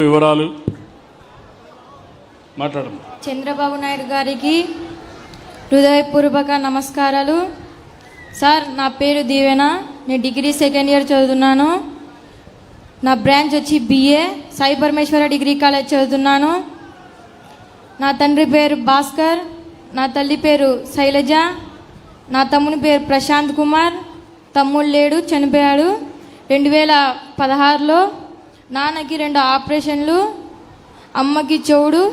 వివరాలు మాట్లాడండి. చంద్రబాబు నాయుడు గారికి హృదయపూర్వక నమస్కారాలు. సార్, నా పేరు దీవెన. నేను డిగ్రీ సెకండ్ ఇయర్ చదువుతున్నాను. నా బ్రాంచ్ వచ్చి BA సాయి పరమేశ్వర డిగ్రీ కాలేజ్ చదువుతున్నాను. నా తండ్రి పేరు భాస్కర్, నా తల్లి పేరు శైలజ, నా తమ్ముని పేరు ప్రశాంత్ కుమార్. తమ్ముడు లేడు, చనిపోయాడు 2016లో. నాన్నకి 2 ఆపరేషన్లు, అమ్మకి చెవుడు.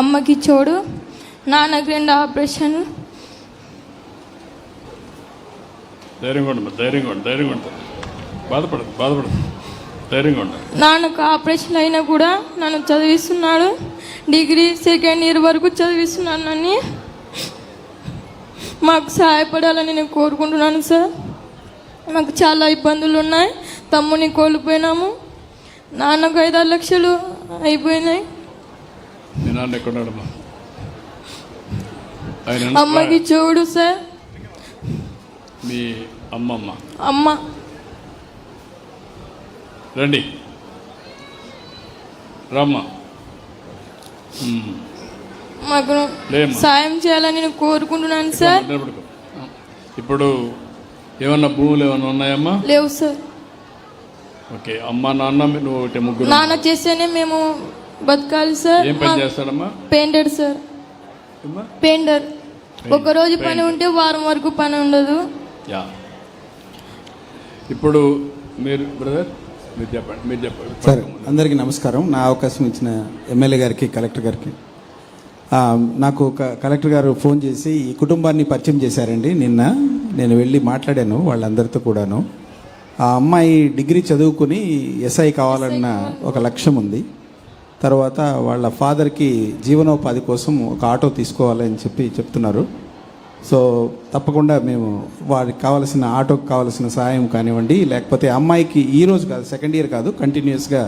అమ్మకి చెవుడు, నాన్నకి 2 ఆపరేషన్లు. నాన్నకు ఆపరేషన్ అయినా కూడా నన్ను చదివిస్తున్నాడు. డిగ్రీ సెకండ్ ఇయర్ వరకు చదివిస్తున్నానని మాకు సహాయపడాలని నేను కోరుకుంటున్నాను సార్. మాకు చాలా ఇబ్బందులు ఉన్నాయి. తమ్ముని కోల్పోయినాము. నాన్నకు 5-6 లక్షలు అయిపోయినాయి. అమ్మకి చూడు సార్. మీ అమ్మ రండి రమ్మ. మాకు సాయం చేయాలని నేను కోరుకుంటున్నాను సార్. ఇప్పుడు ఏమన్నా భూములు ఏమన్నా ఉన్నాయమ్మా? లేవు సార్. ఓకే, అమ్మ నాన్న నువ్వు ముగ్గురు. నాన్న చేస్తేనే మేము బతకాలి సార్. ఏం పని చేస్తాడమ్మా? Painter sir. పెయింటర్. ఒక రోజు పని ఉంటే వారం వరకు పని ఉండదు. ఇప్పుడు మీరు బ్రదర్ మీరు చెప్పండి. సార్, అందరికీ నమస్కారం. నా అవకాశం ఇచ్చిన ఎమ్మెల్యే గారికి, కలెక్టర్ గారికి. నాకు కలెక్టర్ గారు ఫోన్ చేసి ఈ కుటుంబాన్ని పరిచయం చేశారండి. నిన్న నేను వెళ్ళి మాట్లాడాను వాళ్ళందరితో కూడాను. ఆ అమ్మాయి డిగ్రీ చదువుకుని SI కావాలన్న ఒక లక్ష్యం ఉంది. తర్వాత వాళ్ళ ఫాదర్కి జీవనోపాధి కోసం ఒక ఆటో తీసుకోవాలని చెప్తున్నారు. సో తప్పకుండా మేము వారికి కావాల్సిన ఆటోకి కావాల్సిన సహాయం కానివ్వండి, లేకపోతే అమ్మాయికి ఈరోజు కాదు, సెకండ్ ఇయర్ కాదు, కంటిన్యూస్గా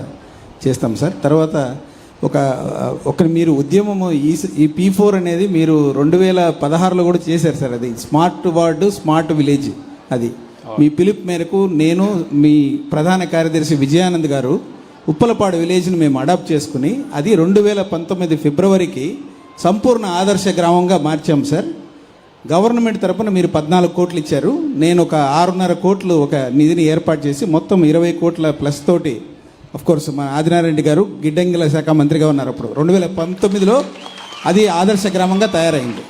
చేస్తాం సార్. తర్వాత ఒక మీరు ఉద్యమము ఈ P4 అనేది మీరు 2016లో కూడా చేశారు సార్. అది స్మార్ట్ వార్డు స్మార్ట్ విలేజ్. అది మీ పిలుపు మేరకు నేను, మీ ప్రధాన కార్యదర్శి విజయానంద్ గారు ఉప్పలపాడు విలేజ్ని మేము అడాప్ట్ చేసుకుని అది 2019 ఫిబ్రవరికి సంపూర్ణ ఆదర్శ గ్రామంగా మార్చాం సార్. గవర్నమెంట్ తరఫున మీరు 14 కోట్లు ఇచ్చారు. నేను ఒక 6.5 కోట్లు ఒక నిధిని ఏర్పాటు చేసి మొత్తం 20 కోట్ల ప్లస్ తోటి, కోర్స్ మా ఆదినారాయణ రెడ్డి గారు గిడ్డంగిల శాఖ మంత్రిగా ఉన్నారు అప్పుడు. 2019లో అది ఆదర్శ గ్రామంగా తయారైంది.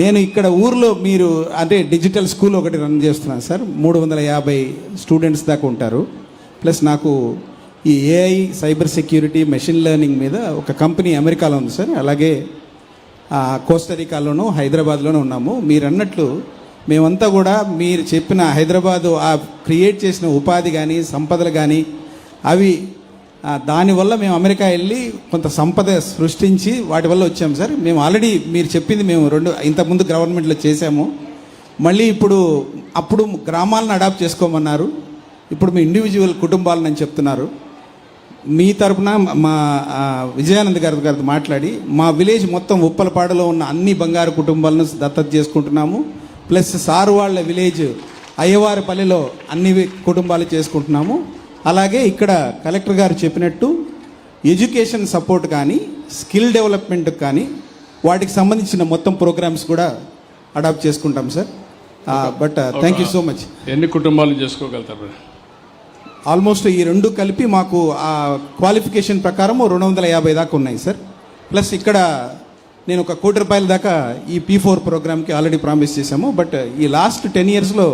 నేను ఇక్కడ ఊర్లో మీరు అంటే డిజిటల్ స్కూల్ ఒకటి రన్ చేస్తున్నాను సార్. 350 స్టూడెంట్స్ దాకా ఉంటారు. ప్లస్ నాకు ఈ AI cyber security machine learning మీద ఒక కంపెనీ అమెరికాలో ఉంది సార్. అలాగే కోస్టరికాలోను హైదరాబాద్లోనూ ఉన్నాము. మీరు అన్నట్లు మేమంతా కూడా మీరు చెప్పిన హైదరాబాదు ఆ క్రియేట్ చేసిన ఉపాధి కానీ సంపదలు కానీ అవి దానివల్ల మేము అమెరికా వెళ్ళి కొంత సంపద సృష్టించి వాటి వల్ల వచ్చాము సార్. మేము ఆల్రెడీ మీరు చెప్పింది మేము ఇంతకుముందు గవర్నమెంట్లో చేసాము. మళ్ళీ అప్పుడు గ్రామాలను అడాప్ట్ చేసుకోమన్నారు. ఇప్పుడు మీ ఇండివిజువల్ కుటుంబాలని చెప్తున్నారు. మీ తరపున మా విజయానంద్ గారితో మాట్లాడి మా విలేజ్ మొత్తం ఉప్పలపాడులో ఉన్న అన్ని బంగారు కుటుంబాలను దత్తత చేసుకుంటున్నాము. ప్లస్ సారు వాళ్ళ విలేజ్ అయ్యవారిపల్లిలో అన్ని కుటుంబాలు చేసుకుంటున్నాము. అలాగే ఇక్కడ కలెక్టర్ గారు చెప్పినట్టు ఎడ్యుకేషన్ సపోర్ట్ కానీ స్కిల్ డెవలప్మెంట్ కానీ వాటికి సంబంధించిన మొత్తం ప్రోగ్రామ్స్ కూడా అడాప్ట్ చేసుకుంటాం sir. But thank you so much. ఎన్ని కుటుంబాలు చేసుకోగలుగుతారు? ఆల్మోస్ట్ ఈ 2 కలిపి మాకు ఆ క్వాలిఫికేషన్ ప్రకారం 250 దాకా ఉన్నాయి సార్. ప్లస్ ఇక్కడ నేను ఒక 1 కోటి రూపాయల దాకా ఈ P4 ప్రోగ్రామ్కి ఆల్రెడీ ప్రామిస్ చేశాము. బట్ ఈ లాస్ట్ 10 ఇయర్స్లో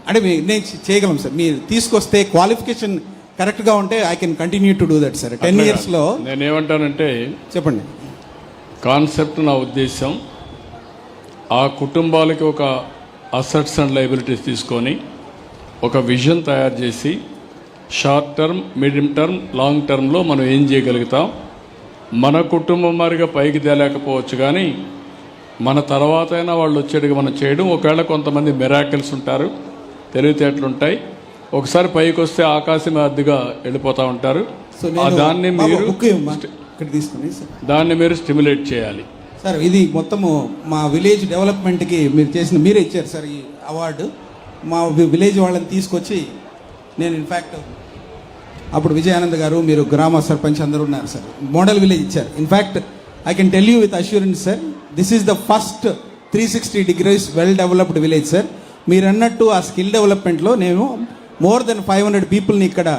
అంటే నేను చేయగలం సార్. మీరు తీసుకొస్తే క్వాలిఫికేషన్ కరెక్ట్గా ఉంటే I can continue to do that sir. 10 ఇయర్స్లో నేనేమంటానంటే, చెప్పండి కాన్సెప్ట్. నా ఉద్దేశం ఆ కుటుంబాలకి ఒక అసెట్స్ అండ్ లయబిలిటీస్ తీసుకొని ఒక విజన్ తయారు చేసి short term, medium term, long టర్మ్లో మనం ఏం చేయగలుగుతాం. మన కుటుంబం మరిగా పైకి తేలేకపోవచ్చు, కానీ మన తర్వాత అయినా వాళ్ళు వచ్చేట్టుగా మనం చేయడం. ఒకవేళ కొంతమంది మిరాకిల్స్ ఉంటారు, తెలివితేటలు ఉంటాయి, ఒకసారి పైకి వస్తే ఆకాశం అద్దుగా వెళ్ళిపోతూ ఉంటారు. దాన్ని మీరు స్టిమ్యులేట్ చేయాలి. సార్ ఇది మొత్తము మా విలేజ్ డెవలప్మెంట్కి మీరే ఇచ్చారు సార్ ఈ అవార్డు. మా విలేజ్ వాళ్ళని తీసుకొచ్చి నేను ఇన్ఫ్యాక్ట్ అప్పుడు విజయానంద్ గారు, మీరు గ్రామ సర్పంచ్ అందరూ ఉన్నారు సార్, మోడల్ విలేజ్ ఇచ్చారు. In fact I can tell you with assurance sir, this is the first 360 degrees well developed village sir. మీరు అన్నట్టు ఆ స్కిల్ డెవలప్మెంట్లో నేను మోర్ దెన్ 500 పీపుల్ని ఇక్కడ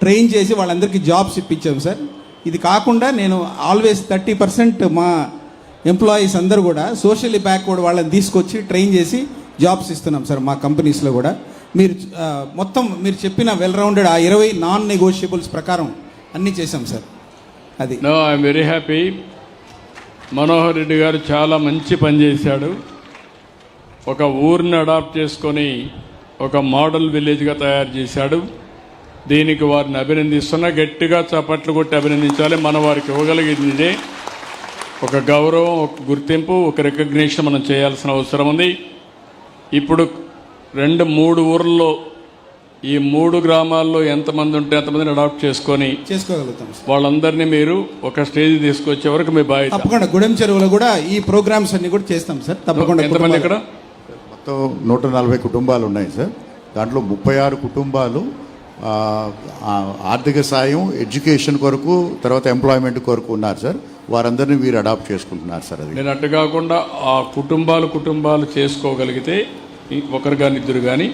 ట్రైన్ చేసి వాళ్ళందరికీ జాబ్స్ ఇప్పించాం సార్. ఇది కాకుండా నేను ఆల్వేస్ 30% మా ఎంప్లాయీస్ అందరూ కూడా సోషల్లీ బ్యాక్వర్డ్ వాళ్ళని తీసుకొచ్చి ట్రైన్ చేసి జాబ్స్ ఇస్తున్నాం సార్ మా కంపెనీస్లో కూడా. మీరు మొత్తం మీరు చెప్పిన వెల్ రౌండెడ్ ఆ 20 నాన్ నెగోషియబుల్స్ ప్రకారం అన్నీ చేశాం సార్. అది no I'm very happy. Manohar Reddy garu చాలా మంచి పని చేశాడు. ఒక ఊరిని అడాప్ట్ చేసుకొని ఒక మోడల్ విలేజ్గా తయారు చేశాడు. దీనికి వారిని అభినందిస్తున్నా, గట్టిగా చప్పట్లు కొట్టి అభినందించాలి. మన వారికి ఇవ్వగలిగింది ఇదే, ఒక గౌరవం, ఒక గుర్తింపు, ఒక రికగ్నిషన్ మనం చేయాల్సిన అవసరం ఉంది. ఇప్పుడు 2-3 ఊర్లలో ఈ 3 గ్రామాల్లో ఎంతమంది ఉంటే అంతమందిని అడాప్ట్ చేసుకోగలుగుతాం సార్. వాళ్ళందరినీ మీరు ఒక స్టేజ్ తీసుకొచ్చే వరకు మీ బాధ్యత. తప్పకుండా గుడెం చెరువులో కూడా ఈ ప్రోగ్రామ్స్ అన్ని కూడా చేస్తాం సార్. తప్పకుండా. ఎంతమంది ఇక్కడ? మొత్తం 140 కుటుంబాలు ఉన్నాయి సార్. దాంట్లో 36 కుటుంబాలు ఆర్థిక సాయం, ఎడ్యుకేషన్ కొరకు, తర్వాత ఎంప్లాయ్మెంట్ కొరకు ఉన్నారు సార్. వారందరినీ వీరు అడాప్ట్ చేసుకుంటున్నారు సార్. అది నేను అట్టు కాకుండా ఆ కుటుంబాలు చేసుకోగలిగితే ఒకరు కానీ ఇద్దరు కానీ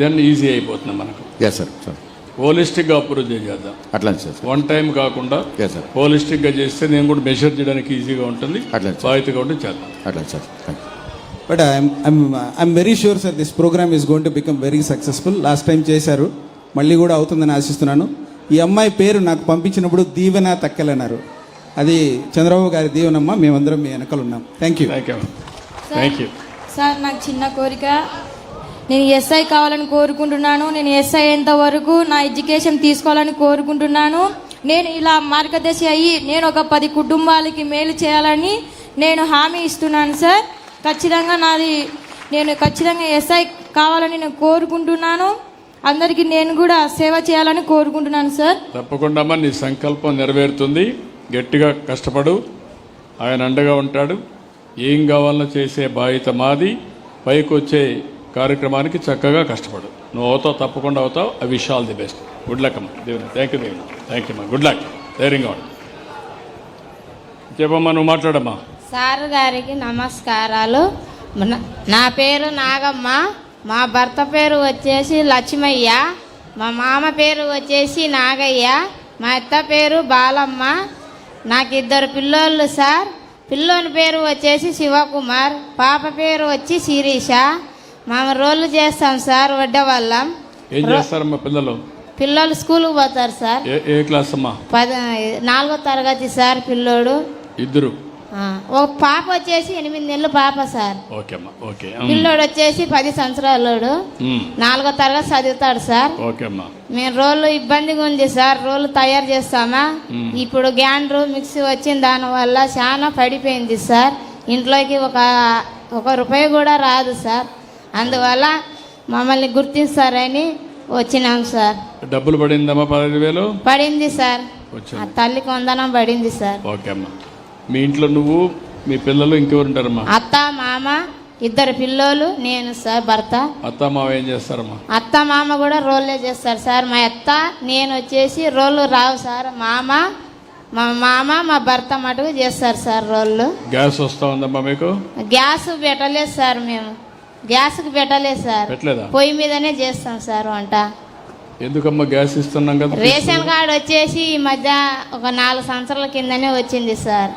దెన్ ఈజీ అయిపోతుంది మనకు. సార్ సార్ హోలిస్టిక్గా అప్రోచ్ చేద్దాం. అట్లానే సార్. వన్ టైం కాకుండా సార్ హోలిస్టిక్గా చేస్తే నేను కూడా మెషర్ చేయడానికి ఈజీగా ఉంటుంది, బాధ్యతగా ఉంటుంది చేద్దాం. అట్లానే sir. Thank you. But I'm very sure sir this program is going to become very successful. Last time చేశారు, మళ్ళీ కూడా అవుతుందని ఆశిస్తున్నాను. ఈ అమ్మాయి పేరు నాకు పంపించినప్పుడు దీవెన తక్కెలన్నారు. అది చంద్రబాబు గారి దీవెనమ్మ. మేమందరం మీ వెనకాల ఉన్నాం. Thank you. Thank you sir. నాకు చిన్న కోరిక, నేను ఎస్ఐ కావాలని కోరుకుంటున్నాను. నేను ఎస్ఐ అయ్యేంత వరకు నా ఎడ్యుకేషన్ తీసుకోవాలని కోరుకుంటున్నాను. నేను ఇలా మార్గదర్శి అయ్యి నేను ఒక 10 కుటుంబాలకి మేలు చేయాలని నేను హామీ ఇస్తున్నాను సార్. నేను ఖచ్చితంగా ఎస్ఐ కావాలని నేను కోరుకుంటున్నాను. అందరికీ నేను కూడా సేవ చేయాలని కోరుకుంటున్నాను సార్. తప్పకుండా అమ్మా, నీ సంకల్పం నెరవేరుతుంది. గట్టిగా కష్టపడు, ఆయన అండగా ఉంటాడు. ఏం కావాలన్నా చేసే బాధ్యత మాది. పైకి వచ్చే కార్యక్రమానికి చక్కగా కష్టపడు. నువ్వు అవుతావు, తప్పకుండా అవుతావు. I wish all the best. Good luck అమ్మా. దేవుని థ్యాంక్ యూ. థ్యాంక్ యూ అమ్మా. Good luck. ధైర్యంగా ఉండు. చెప్పమ్మా, నువ్వు మాట్లాడమ్మా. సార్ గారికి నమస్కారాలు. నా పేరు నాగమ్మ. మా భర్త పేరు వచ్చేసి లక్ష్మయ్య. మా మామ పేరు వచ్చేసి నాగయ్య. మా అత్త పేరు బాలమ్మ. నాకు 2 పిల్లోళ్ళు సార్. పిల్లోని పేరు వచ్చేసి శివకుమార్, పాప పేరు వచ్చి శిరీష. మేము రోళ్ళు చేస్తాం సార్ వడ్డవల్లం. ఏం చేస్తారమ్మా పిల్లలు? పిల్లలు స్కూల్కి పోతారు సార్. ఏ క్లాస్ అమ్మా? 4వ తరగతి సార్ పిల్లోడు. ఇద్దరు. ఒక పాప వచ్చేసి 8 నెలలు పాప సార్. ఓకే అమ్మా. ఓకే. పిల్లోడు వచ్చేసి 10 సంవత్సరాలు 4వ తరగతి చదువుతాడు సార్. ఓకే అమ్మా. మేము రోళ్ళు ఇబ్బందిగా ఉంది సార్. రోళ్ళు తయారు చేస్తామా, ఇప్పుడు గ్రైండర్ మిక్సీ వచ్చిన దానివల్ల చాలా పడిపోయింది సార్. ఇంట్లోకి ఒక రూపాయి కూడా రాదు సార్. అందువల్ల మమ్మల్ని గుర్తిస్తారని వచ్చినాం సార్. డబ్బులు పడిందమ్మా? 15,000 పడింది సార్. తల్లికి వందనం పడింది సార్. ఓకే అమ్మా. మీ ఇంట్లో నువ్వు, మీ పిల్లలు, ఇంకెవరు ఉంటారమ్మా? అత్త, మామ, 2 పిల్లోళ్ళు, నేను సార్ భర్త. అత్త మామ ఏం చేస్తారమ్మా? అత్త మామ కూడా రోళ్ళే చేస్తారు సార్. మా అత్త నేను వచ్చేసి రోళ్ళు రావు సార్. మా మామ మా భర్త మటుకు చేస్తారు సార్ రోళ్ళు. గ్యాస్ వస్తా ఉందమ్మా మీకు? గ్యాస్ పెట్టలేదు సార్. మేము గ్యాస్కి పెట్టలేదు సార్. పెట్టలేదా? పొయ్యి మీదనే చేస్తాం సార్ వంట. ఎందుకమ్మా గ్యాస్ ఇస్తున్నాం కదా? రేషన్ కార్డు వచ్చేసి ఈ మధ్య ఒక 4 సంవత్సరాల కిందనే వచ్చింది సార్.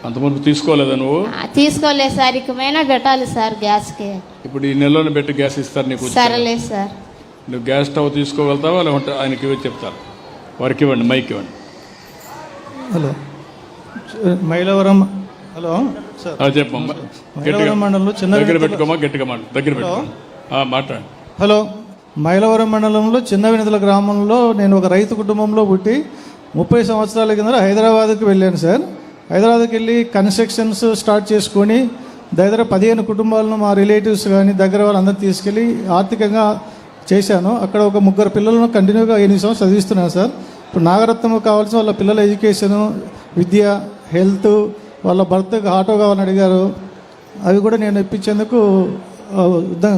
అంతమంది తీసుకోలేదా నువ్వు? తీసుకోలేదు సార్. ఇకమైనా పెట్టాలి సార్ గ్యాస్కి. ఇప్పుడు ఈ నెలలోనే పెట్టి గ్యాస్ ఇస్తారు నీకు? సరేలేదు సార్. నువ్వు గ్యాస్ స్టవ్ తీసుకోగలుగుతావా, లేకుంటే ఆయనకి ఇవ్వ చెప్తారు? వారికి ఇవ్వండి, మైక్ ఇవ్వండి. హలో, మైలవరం. హలో సార్, చెప్పమ్మా. మైలవరం మండలంలో దగ్గర పెట్టుకోమా, గట్టిగా దగ్గర పెట్టుకోమా, మాట్లాడు. హలో, మైలవరం మండలంలో చిన్న వినతుల గ్రామంలో నేను ఒక రైతు కుటుంబంలో పుట్టి 30 సంవత్సరాల కింద హైదరాబాద్కి వెళ్ళాను సార్. హైదరాబాద్కి వెళ్ళి కన్స్ట్రక్షన్స్ స్టార్ట్ చేసుకొని దగ్గర 15 కుటుంబాలను మా రిలేటివ్స్ కానీ దగ్గర వాళ్ళందరూ తీసుకెళ్ళి ఆర్థికంగా చేశాను. అక్కడ ఒక 3 పిల్లలను కంటిన్యూగా 8 సంవత్సరాలు చదివిస్తున్నాను సార్. ఇప్పుడు నాగరత్నం కావాల్సిన వాళ్ళ పిల్లల ఎడ్యుకేషను, విద్య, హెల్త్, వాళ్ళ భర్తకు ఆటో కావాలని అడిగారు. అవి కూడా నేను ఇప్పించేందుకు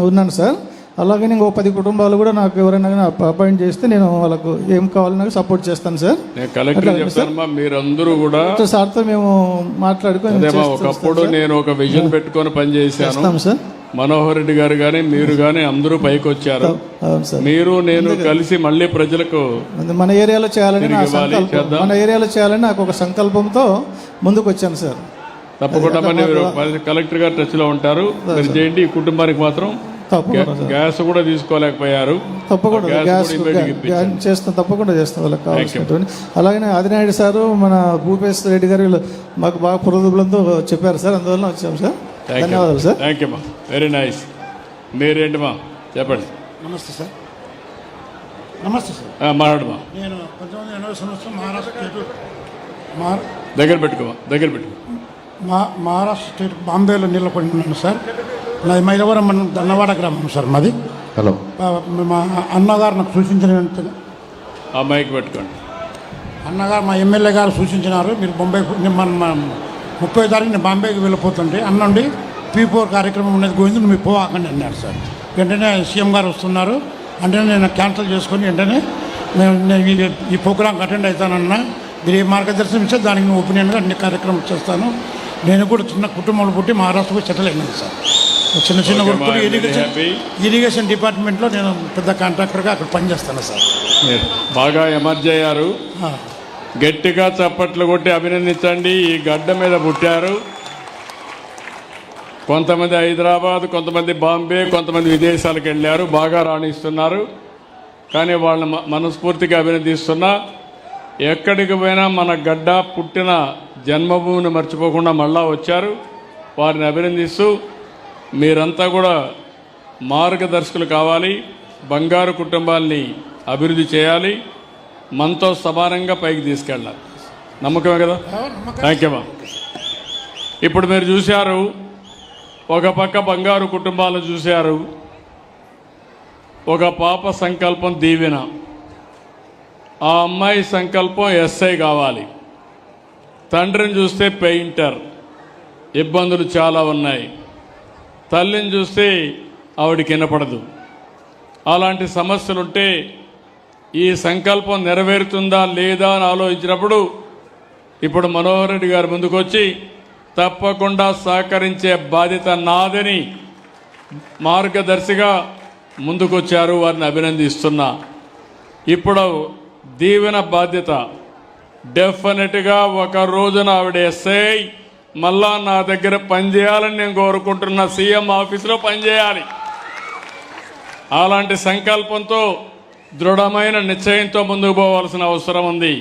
ఉన్నాను సార్. అలాగే నేను 10 కుటుంబాలు కూడా నాకు ఎవరైనా అపాయింట్ చేస్తే నేను వాళ్ళకు ఏం కావాలన్నా సపోర్ట్ చేస్తాను సార్. మీరందరూ కూడా సార్తో మేము మాట్లాడుకొని ఒకప్పుడు నేను ఒక విజన్ పెట్టుకొని పనిచేశాను సార్. మనోహర్ రెడ్డి గారు కానీ మీరు కానీ అందరూ పైకి వచ్చారు. మీరు నేను కలిసి మళ్ళీ ప్రజలకు మన ఏరియాలో చేయాలని మన ఏరియాలో చేయాలని నాకు ఒక సంకల్పంతో ముందుకు వచ్చాను సార్. తప్పకుండా కలెక్టర్ గారు టచ్ లో ఉంటారు. మీరు చేయండి. ఈ కుటుంబానికి మాత్రం గ్యాస్ కూడా తీసుకోలేకపోయారు. తప్పకుండా గ్యాస్ చేస్తాం, తప్పకుండా చేస్తాం వాళ్ళకి కావాల్సినటువంటి. అలాగే ఆదినాయుడు సారు, మన భూపేశ్ రెడ్డి గారు వీళ్ళు మాకు బాగా పురోగతులతో చెప్పారు సార్. అందువల్ల వచ్చాం సార్. ధన్యవాదాలు సార్. థ్యాంక్ యూ మా, వెరీ నైస్. మీరేంటి మా చెప్పండి. నమస్తే సార్. నమస్తే సార్. మాట్లాడమా. నేను 1980 సంవత్సరం మహారాష్ట్ర స్టేట్ బాంబేలో నిలబడి ఉన్నాను సార్. నాది మైలవరం మనం దన్నవాడ గ్రామం సార్ మాది. హలో. మా అన్నగారు నాకు సూచించిన మైక్ పెట్టుకోండి. అన్నగారు మా ఎమ్మెల్యే గారు సూచించినారు, మీరు బొంబాయి మన 30 తారీఖు నేను బాంబేకి వెళ్ళిపోతుంటే అన్నండి P4 కార్యక్రమం ఉన్నది గోవిందు మీరు పోవాకండి అన్నారు సార్. వెంటనే సీఎం గారు వస్తున్నారు అంటే నేను క్యాన్సిల్ చేసుకొని వెంటనే నేను ఈ ప్రోగ్రాంకి అటెండ్ అవుతానన్నా. మీరు ఏ మార్గదర్శనం ఇస్తే దానికి నేను ఒపీనియన్గా అన్ని కార్యక్రమం చేస్తాను. నేను కూడా చిన్న కుటుంబంలో పుట్టి మహారాష్ట్రలో సెటిల్ అయినాను సార్. చిన్న వర్కులు ఇరిగేషన్ డిపార్ట్మెంట్లో నేను పెద్ద కాంట్రాక్టర్గా అక్కడ పనిచేస్తాను సార్. బాగా ఎమర్జ్ అయ్యారు. గట్టిగా చప్పట్లు కొట్టి అభినందించండి. ఈ గడ్డ మీద పుట్టారు. కొంతమంది హైదరాబాద్, కొంతమంది బాంబే, కొంతమంది విదేశాలకు వెళ్ళారు. బాగా రాణిస్తున్నారు. కానీ వాళ్ళని మనస్ఫూర్తిగా అభినందిస్తున్నా. ఎక్కడికి పోయినా మన గడ్డ పుట్టిన జన్మభూమిని మర్చిపోకుండా మళ్ళా వచ్చారు. వారిని అభినందిస్తూ మీరంతా కూడా మార్గదర్శకులు కావాలి. బంగారు కుటుంబాల్ని అభివృద్ధి చేయాలి. మనతో సమానంగా పైకి తీసుకెళ్ళాలి. నమ్మకమే కదా? థ్యాంక్ యూ మా. ఇప్పుడు మీరు చూశారు, ఒక పక్క బంగారు కుటుంబాలను చూశారు. ఒక పాప సంకల్పం దీవెన. ఆ అమ్మాయి సంకల్పం ఎస్ఐ కావాలి. తండ్రిని చూస్తే పెయింటర్, ఇబ్బందులు చాలా ఉన్నాయి. తల్లిని చూస్తే ఆవిడికి వినపడదు. అలాంటి సమస్యలుంటే ఈ సంకల్పం నెరవేరుతుందా లేదా అని ఆలోచించినప్పుడు ఇప్పుడు మనోహర్ రెడ్డి గారు ముందుకొచ్చి తప్పకుండా సహకరించే బాధ్యత నాదని మార్గదర్శిగా ముందుకొచ్చారు. వారిని అభినందిస్తున్నా. ఇప్పుడు దీవెన బాధ్యత డెఫినెట్గా ఒక రోజున ఆవిడ ఎస్ఐ మళ్ళా నా దగ్గర పనిచేయాలని నేను కోరుకుంటున్న. సీఎం ఆఫీసులో పనిచేయాలి. అలాంటి సంకల్పంతో దృఢమైన నిశ్చయంతో ముందుకు పోవాల్సిన అవసరం ఉంది.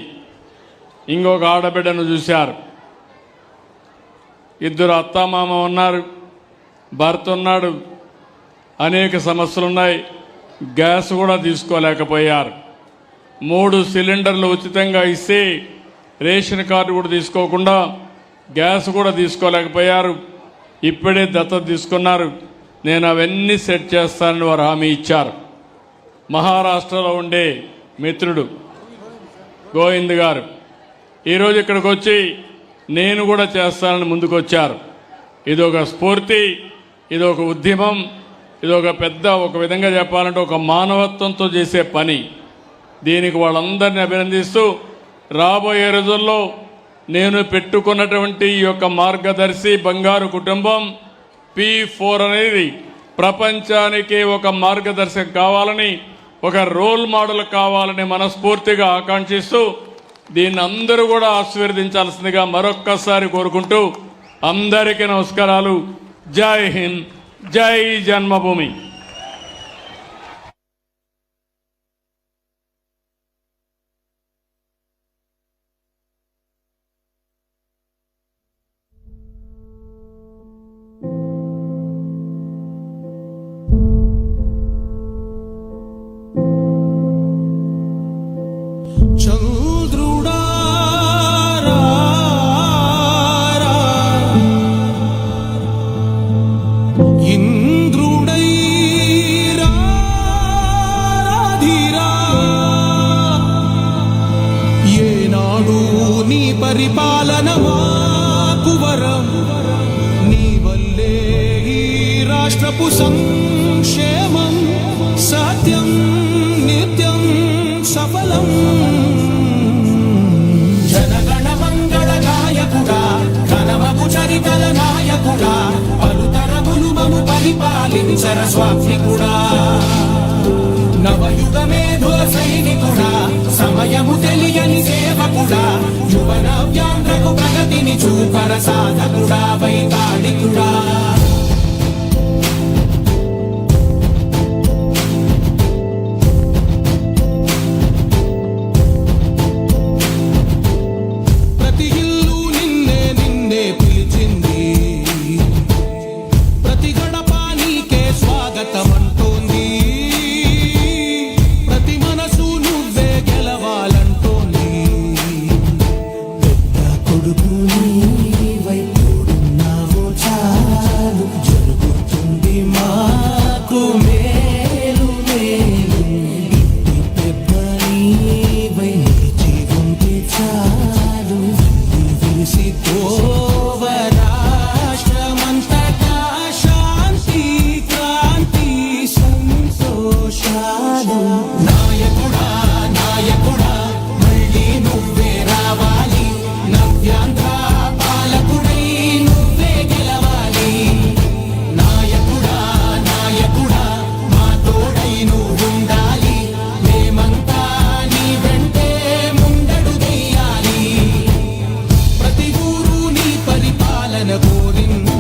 ఇంకొక ఆడబిడ్డను చూశారు. 2 అత్తామామ ఉన్నారు, భర్త ఉన్నాడు, అనేక సమస్యలున్నాయి. గ్యాస్ కూడా తీసుకోలేకపోయారు. 3 సిలిండర్లు ఉచితంగా ఇస్తే రేషన్ కార్డు కూడా తీసుకోకుండా గ్యాస్ కూడా తీసుకోలేకపోయారు. ఇప్పుడే దత్తత తీసుకున్నారు. నేను అవన్నీ సెట్ చేస్తానని వారు హామీ ఇచ్చారు. మహారాష్ట్రలో ఉండే మిత్రుడు గోవింద్ గారు ఈరోజు ఇక్కడికి వచ్చి నేను కూడా చేస్తానని ముందుకొచ్చారు. ఇదొక స్ఫూర్తి, ఇదొక ఉద్యమం, ఇదొక పెద్ద, ఒక విధంగా చెప్పాలంటే ఒక మానవత్వంతో చేసే పని. దీనికి వాళ్ళందరినీ అభినందిస్తూ రాబోయే రోజుల్లో నేను పెట్టుకున్నటువంటి ఈ యొక్క మార్గదర్శి బంగారు కుటుంబం P4 అనేది ప్రపంచానికి ఒక మార్గదర్శకం కావాలని, ఒక రోల్ మోడల్ కావాలని మనస్ఫూర్తిగా ఆకాంక్షిస్తూ దీన్ని అందరూ కూడా ఆశీర్వదించాల్సిందిగా మరొక్కసారి కోరుకుంటూ అందరికీ నమస్కారాలు. జై హింద్, జై జన్మభూమి. ఇంద్రుడై రాష్ట్రపు సంక్షేమం సత్యం నిత్యం సఫలం. జనగణ మంగళ గాయకుడా ఘనమగు చరితల నాయకుడా పలుతరములు మము పరిపాలించర స్వామికుడా. నవయుగ మేధో సైనికుడా సమయము తెలియని సేవకుడా యువన వ్యాంధ్రకు ప్రగతిని చూపర సాధకుడా వైతాళికుడా. ప్రతి ఇల్లు నిన్నే నిన్నే పిలిచింది, ప్రతి గడప నీకే స్వాగతం అంటోంది, ప్రతి మనసు నువ్వే గెలవాలంటోంది. పెద్ద కొడుకు నీవై తోడున్నావు చాలు జరుగుతుంది మాకు మేలు మేలు. ఇంటి పెద్ద నీవై నిలిచి ఉంటే చాలు విరిసి పోవ రాష్ట్రమంతటా శాంతి క్రాంతి సంతోషాలు. నాయకుడా నాయకుడా మళ్ళీ నువ్వే రావాలి, నవ్యాంధ్ర పాలకుడై నువ్వే గెలవాలి. నాయకుడా నాయకుడా మా తోడై నువ్వుండాలి, మేమంతా నీ వెంటే ముందడుగెయ్యాలి. ప్రతి ఊరు నీ పరిపాలన కోరింది,